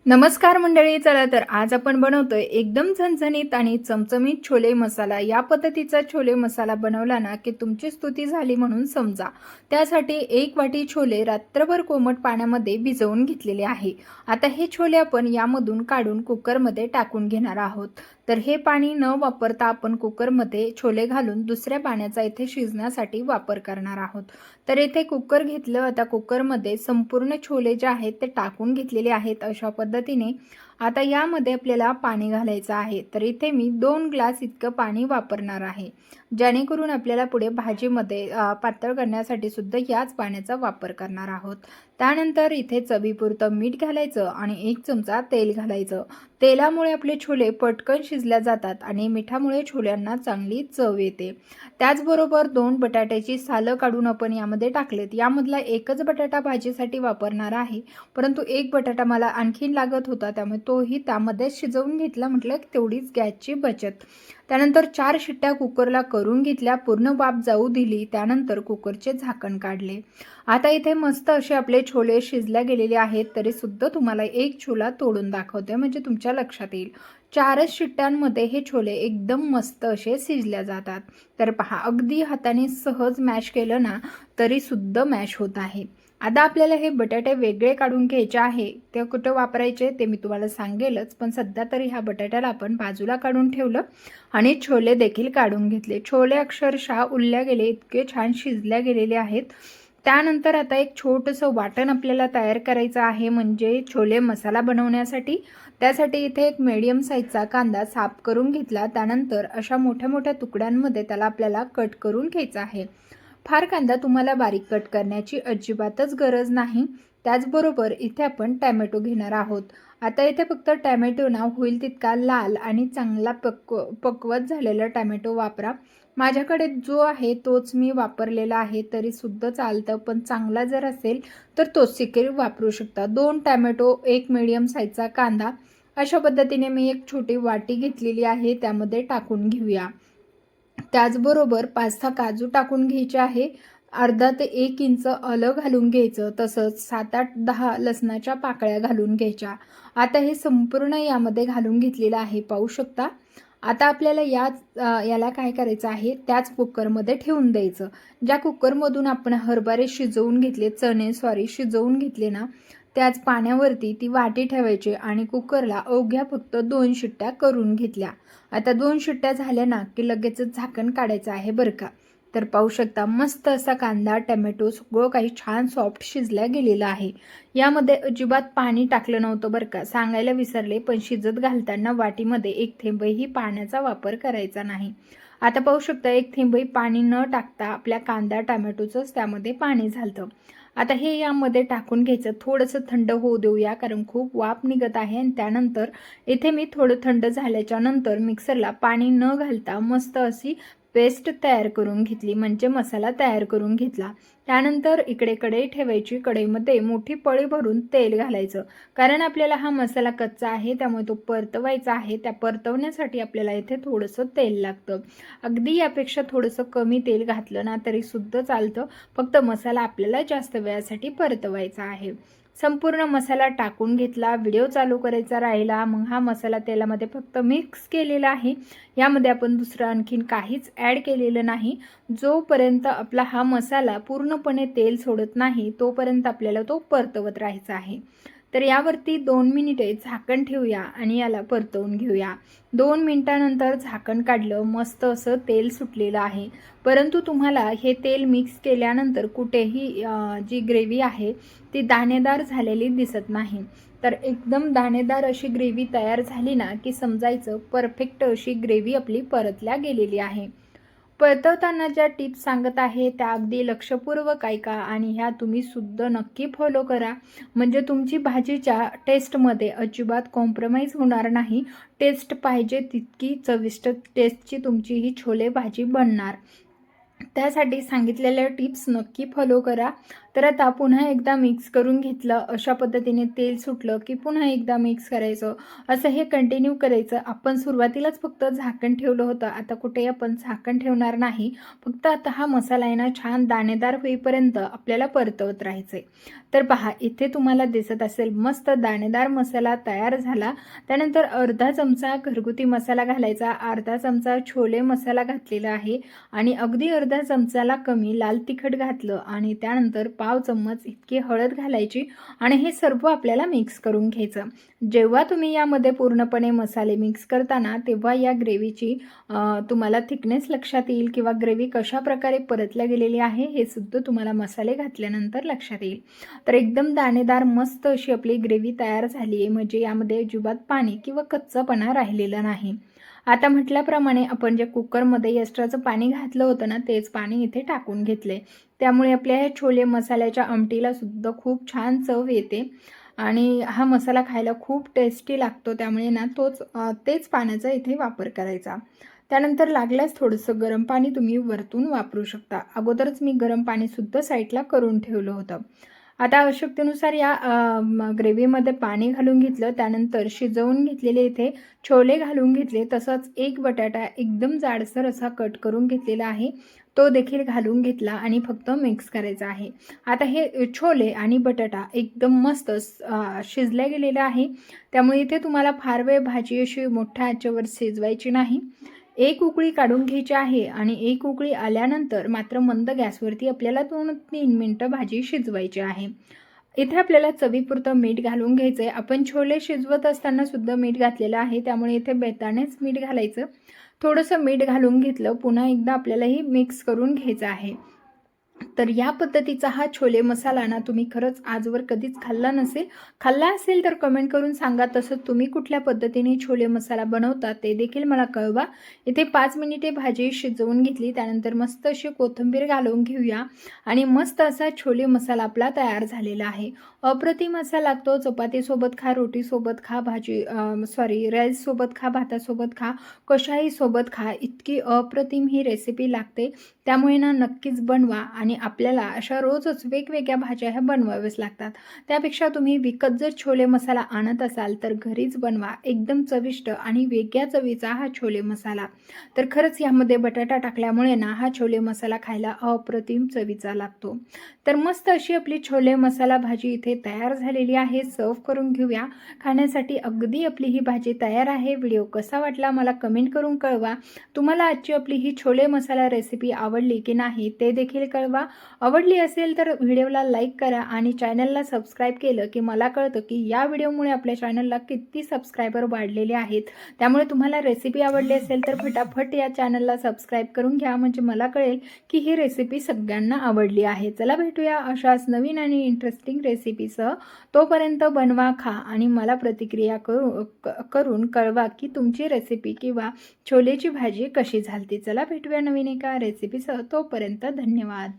नमस्कार मंडळी, चला तर आज आपण बनवतोय एकदम झणझणीत आणि चमचमीत छोले मसाला। या पद्धतीचा छोले मसाला बनवला ना की तुमची स्तुती झाली म्हणून समजा। त्यासाठी 1 वाटी छोले रात्रभर कोमट पाण्यामध्ये भिजवून घेतलेले आहे। आता हे छोले आपण यामधून काढून कुकरमध्ये टाकून घेणार आहोत। तर हे पाणी न वापरता आपण कुकरमध्ये छोले घालून दुसऱ्या पाण्याचा इथे शिजण्यासाठी वापर करणार आहोत। तर इथे कुकर घेतलं, आता कुकरमध्ये संपूर्ण छोले जे आहेत ते टाकून घेतलेले आहेत अशा पद्धतीने। आता यामध्ये आपल्याला पाणी घालायचं आहे। तर इथे मी 2 ग्लास इतकं पाणी वापरणार आहे, जेणेकरून आपल्याला पुढे भाजीमध्ये पातळ करण्यासाठी सुद्धा याच पाण्याचा वापर करणार आहोत। त्यानंतर इथे चवीपुरतं मीठ घालायचं आणि 1 चमचा तेल घालायचं। तेलामुळे आपले छोले पटकन शिजल्या जातात आणि मिठामुळे छोल्यांना चांगली चव येते। त्याचबरोबर 2 बटाट्याची सालं काढून आपण यामध्ये टाकलेत। यामधला एकच बटाटा भाजीसाठी वापरणार आहे, परंतु 1 बटाटा मला आणखीन लागत होता, त्यामुळे तोही त्यामध्ये शिजवून घेतला। म्हटलं की तेवढीच गॅसची बचत। त्यानंतर 4 शिट्ट्या कुकरला करून घेतल्या, पूर्ण वाफ जाऊ दिली। त्यानंतर कुकरचे झाकण काढले। आता इथे मस्त असे आपले छोले शिजल्या गेलेले आहेत, तरी सुद्धा तुम्हाला एक छोला तोडून दाखवते म्हणजे तुमच्या लक्षात येईल। 4च शिट्ट्यांमध्ये हे छोले एकदम मस्त असे शिजल्या जातात। तर पहा, अगदी हाताने सहज मॅश केलं ना तरी सुद्धा मॅश होत आहे। आता आपल्याला हे बटाटे वेगळे काढून घ्यायचे आहे। ते कुठे वापरायचे ते मी तुम्हाला सांगेलच, पण सध्या तरी ह्या बटाट्याला आपण बाजूला काढून ठेवलं आणि छोले देखील काढून घेतले। छोले अक्षरशः उरल्या गेले, इतके छान शिजल्या गेलेले आहेत। त्यानंतर आता एक छोटंसं वाटण आपल्याला तयार करायचं आहे, म्हणजे छोले मसाला बनवण्यासाठी। त्यासाठी इथे एक मीडियम साईजचा कांदा साफ करून घेतला। त्यानंतर अशा मोठ्या मोठ्या तुकड्यांमध्ये त्याला आपल्याला कट करून घ्यायचा आहे। फार कांदा तुम्हाला बारीक कट करण्याची अजिबातच गरज नाही। त्याचबरोबर इथे आपण टोमॅटो घेणार आहोत। आता इथे फक्त टोमॅटो ना होईल तितका लाल आणि चांगला पक्वत झालेला टोमॅटो वापरा। माझ्याकडे जो आहे तोच मी वापरलेला आहे, तरी सुद्धा चालतं, पण चांगला जर असेल तर तोच देखील वापरू शकता। 2 टोमॅटो, 1 मीडियम साईजचा कांदा, अशा पद्धतीने मी एक छोटी वाटी घेतलेली आहे, त्यामध्ये टाकून घेऊया। त्याचबरोबर 5-6 काजू टाकून घ्यायचे आहे। अर्धा ते 1 इंच आलं घालून घ्यायचं, तसंच 7-8-10 लसणाच्या पाकळ्या घालून घ्यायच्या। आता हे संपूर्ण यामध्ये घालून घेतलेलं आहे, पाहू शकता। आता आपल्याला याला काय करायचं आहे, त्याच कुकरमध्ये ठेवून द्यायचं। ज्या कुकरमधून आपण हरभरे शिजवून घेतले, चणे शिजवून घेतले ना, त्याच पाण्यावरती ती वाटी ठेवायची आणि कुकरला अवघ्या फक्त 2 शिट्ट्या करून घेतल्या। आता 2 शिट्ट्या झाल्या ना की लगेचच झाकण काढायचं आहे बरं का। तर पाहू शकता, मस्त असा कांदा, टोमॅटो सगळं काही छान सॉफ्ट शिजल्या गेलेलं आहे। यामध्ये अजिबात पाणी टाकलं नव्हतं बरं का, सांगायला विसरले, पण शिजत घालताना वाटीमध्ये 1 थेंबही पाण्याचा वापर करायचा नाही। आता पाहू शकता, 1 थेंबही पाणी न टाकता आपल्या कांदा टोमॅटोचंच त्यामध्ये पाणी झालं। आता हे यामध्ये टाकून घ्यायचं, थोडंसं थंड होऊ देऊया, कारण खूप वाफ निघत आहे। आणि त्यानंतर इथे मी थोडं थंड झाल्याच्या नंतर मिक्सरला पाणी न घालता मस्त अशी पेस्ट तयार करून घेतली, म्हणजे मसाला तयार करून घेतला। त्यानंतर इकडे कढई ठेवायची, कढईमध्ये मोठी पळी भरून तेल घालायचं, कारण आपल्याला हा मसाला कच्चा आहे त्यामुळे तो परतवायचा आहे। त्या परतवण्यासाठी आपल्याला इथे थोडंसं तेल लागतं। अगदी यापेक्षा थोडंसं कमी तेल घातलं ना तरी सुद्धा चालतं, फक्त मसाला आपल्याला जास्त वेळासाठी परतवायचा आहे। संपूर्ण मसाला टाकून घेतला, व्हिडिओ चालू करायचा राहिला, मग हा मसाला तेलामध्ये फक्त मिक्स केलेला आहे। यामध्ये आपण दुसरं आणखीन काहीच ॲड केलेलं नाही। जोपर्यंत आपला हा मसाला पूर्णपणे तेल सोडत नाही तोपर्यंत आपल्याला तो परतवत राहायचा आहे। तर यावरती 2 मिनिटे झाकण ठेवूया आणि याला परतवून घेऊया। 2 मिनिटांनंतर झाकण काढलं, मस्त असं तेल सुटलेलं आहे। परंतु तुम्हाला हे तेल मिक्स केल्यानंतर कुठेही जी ग्रेव्ही आहे ती दाणेदार झालेली दिसत नाही। तर एकदम दाणेदार अशी ग्रेव्ही तयार झाली ना की समजायचं परफेक्ट अशी ग्रेव्ही आपली परतल्या गेलेली आहे। परतवताना ज्या टिप्स सांगत आहे त्या अगदी लक्षपूर्वक ऐका आणि ह्या तुम्ही सुद्धा नक्की फॉलो करा, म्हणजे तुमची भाजीच्या टेस्टमध्ये अजिबात कॉम्प्रोमाइज होणार नाही। टेस्ट पाहिजे तितकी चविष्ट टेस्टची तुमची ही छोले भाजी बनणार। त्यासाठी सांगितलेल्या टिप्स नक्की फॉलो करा। तर आता पुन्हा एकदा मिक्स करून घेतलं. अशा पद्धतीने तेल सुटलं की पुन्हा एकदा मिक्स करायचं. असं हे कंटिन्यू करायचं. आपण सुरुवातीलाच फक्त झाकण ठेवलं होतं. आता कुठेही आपण झाकण ठेवणार नाही. फक्त आता हा मसाला आहे ना छान दाणेदार होईपर्यंत आपल्याला परतवत राहायचे. तर पहा इथे तुम्हाला दिसत असेल मस्त दाणेदार मसाला तयार झाला. त्यानंतर अर्धा चमचा घरगुती मसाला घालायचा, अर्धा चमचा छोले मसाला घातलेला आहे आणि अगदी अर्धा चमचाला कमी लाल तिखट घातलं आणि त्यानंतर पाव चम्मच इतकी हळद घालायची आणि हे सर्व आपल्याला मिक्स करून घ्यायचं. जेव्हा तुम्ही यामध्ये पूर्णपणे मसाले मिक्स करताना तेव्हा या ग्रेव्हीची तुम्हाला थिकनेस लक्षात येईल किंवा ग्रेव्ही कशा प्रकारे परतल्या गेलेली आहे हे सुद्धा तुम्हाला मसाले घातल्यानंतर लक्षात येईल. तर एकदम दाणेदार मस्त अशी आपली ग्रेव्ही तयार झाली आहे. म्हणजे यामध्ये अजिबात पाणी किंवा कच्चापणा राहिलेला नाही. आता म्हटल्याप्रमाणे आपण जे कुकरमध्ये एक्स्ट्राचं पाणी घातलं होतं ना तेच पाणी इथे टाकून घेतले. त्यामुळे आपल्या ह्या छोले मसाल्याच्या आमटीला सुद्धा खूप छान चव येते आणि हा मसाला खायला खूप टेस्टी लागतो. त्यामुळे ना तेच पाण्याचा इथे वापर करायचा. त्यानंतर लागल्यास थोडंसं गरम पाणी तुम्ही वरतून वापरू शकता. अगोदरच मी गरम पाणीसुद्धा साईडला करून ठेवलं होतं. आता आवश्यकतेनुसार या ग्रेव्हीमध्ये पाणी घालून घेतलं. त्यानंतर शिजवून घेतलेले इथे छोले घालून घेतले. तसंच एक बटाटा एकदम जाडसर असा कट करून घेतलेला आहे, तो देखील घालून घेतला आणि फक्त मिक्स करायचा आहे. आता हे छोले आणि बटाटा एकदम मस्त शिजल्या गेलेलं आहे. त्यामुळे इथे तुम्हाला फार वेळ भाजी अशी मोठ्या आचेवर शिजवायची नाही. एक उकळी काढून घ्यायची आहे आणि एक उकळी आल्यानंतर मात्र मंद गॅसवरती आपल्याला 2-3 मिनिटं भाजी शिजवायची आहे. इथे आपल्याला चवीपुरतं मीठ घालून घ्यायचं आहे. आपण छोले शिजवत असताना सुद्धा मीठ घातलेलं आहे, त्यामुळे इथे बेतानेच मीठ घालायचं. थोडंसं मीठ घालून घेतलं. पुन्हा एकदा आपल्यालाही मिक्स करून घ्यायचं आहे. तर या पद्धतीचा हा छोले मसाला ना तुम्ही खरंच आजवर कधीच खाल्ला नसेल. खाल्ला असेल तर कमेंट करून सांगा. तसंच तुम्ही कुठल्या पद्धतीने छोले मसाला बनवता ते देखील मला कळवा. इथे 5 मिनिटे भाजी शिजवून घेतली. त्यानंतर मस्त अशी कोथिंबीर घालून घेऊया आणि मस्त असा छोले मसाला आपला तयार झालेला आहे. अप्रतिम असा लागतो. चपातीसोबत खा, रोटीसोबत खा, राईससोबत खा, भातासोबत खा, कशाही सोबत खा. इतकी अप्रतिम ही रेसिपी लागते. त्यामुळे ना नक्कीच बनवा आणि आपल्याला अशा रोजच वेगवेगळ्या भाज्या ह्या बनवाव्याच लागतात. त्यापेक्षा तुम्ही विकत जर छोले मसाला आणत असाल तर घरीच बनवा. एकदम चविष्ट आणि वेगळ्या चवीचा हा छोले मसाला. तर खरंच यामध्ये बटाटा टाकल्यामुळे ना हा छोले मसाला खायला अप्रतिम चवीचा लागतो. तर मस्त अशी आपली छोले मसाला भाजी इथे तयार झालेली आहे. सर्व करून घेऊया. खाण्यासाठी अगदी आपली ही भाजी तयार आहे. व्हिडिओ कसा वाटला मला कमेंट करून कळवा. तुम्हाला आजची आपली ही छोले मसाला रेसिपी आवडली की नाही ते देखील कळवा. आवडली असेल तर व्हिडिओला लाईक करा आणि चॅनलला सबस्क्राईब केलं की मला कळतं की या व्हिडिओमुळे आपल्या चॅनलला किती सबस्क्रायबर वाढलेले आहेत. त्यामुळे तुम्हाला रेसिपी आवडली असेल तर फटाफट या चॅनलला सबस्क्राईब करून घ्या, म्हणजे मला कळेल की ही रेसिपी सगळ्यांना आवडली आहे. चला भेटूया अशाच नवीन आणि इंटरेस्टिंग रेसिपीसह. तोपर्यंत बनवा, खा आणि मला प्रतिक्रिया करून कळवा की तुमची रेसिपी किंवा छोलेची भाजी कशी झाली. चला भेटूया नवीन एका रेसिपीसह. तोपर्यंत धन्यवाद.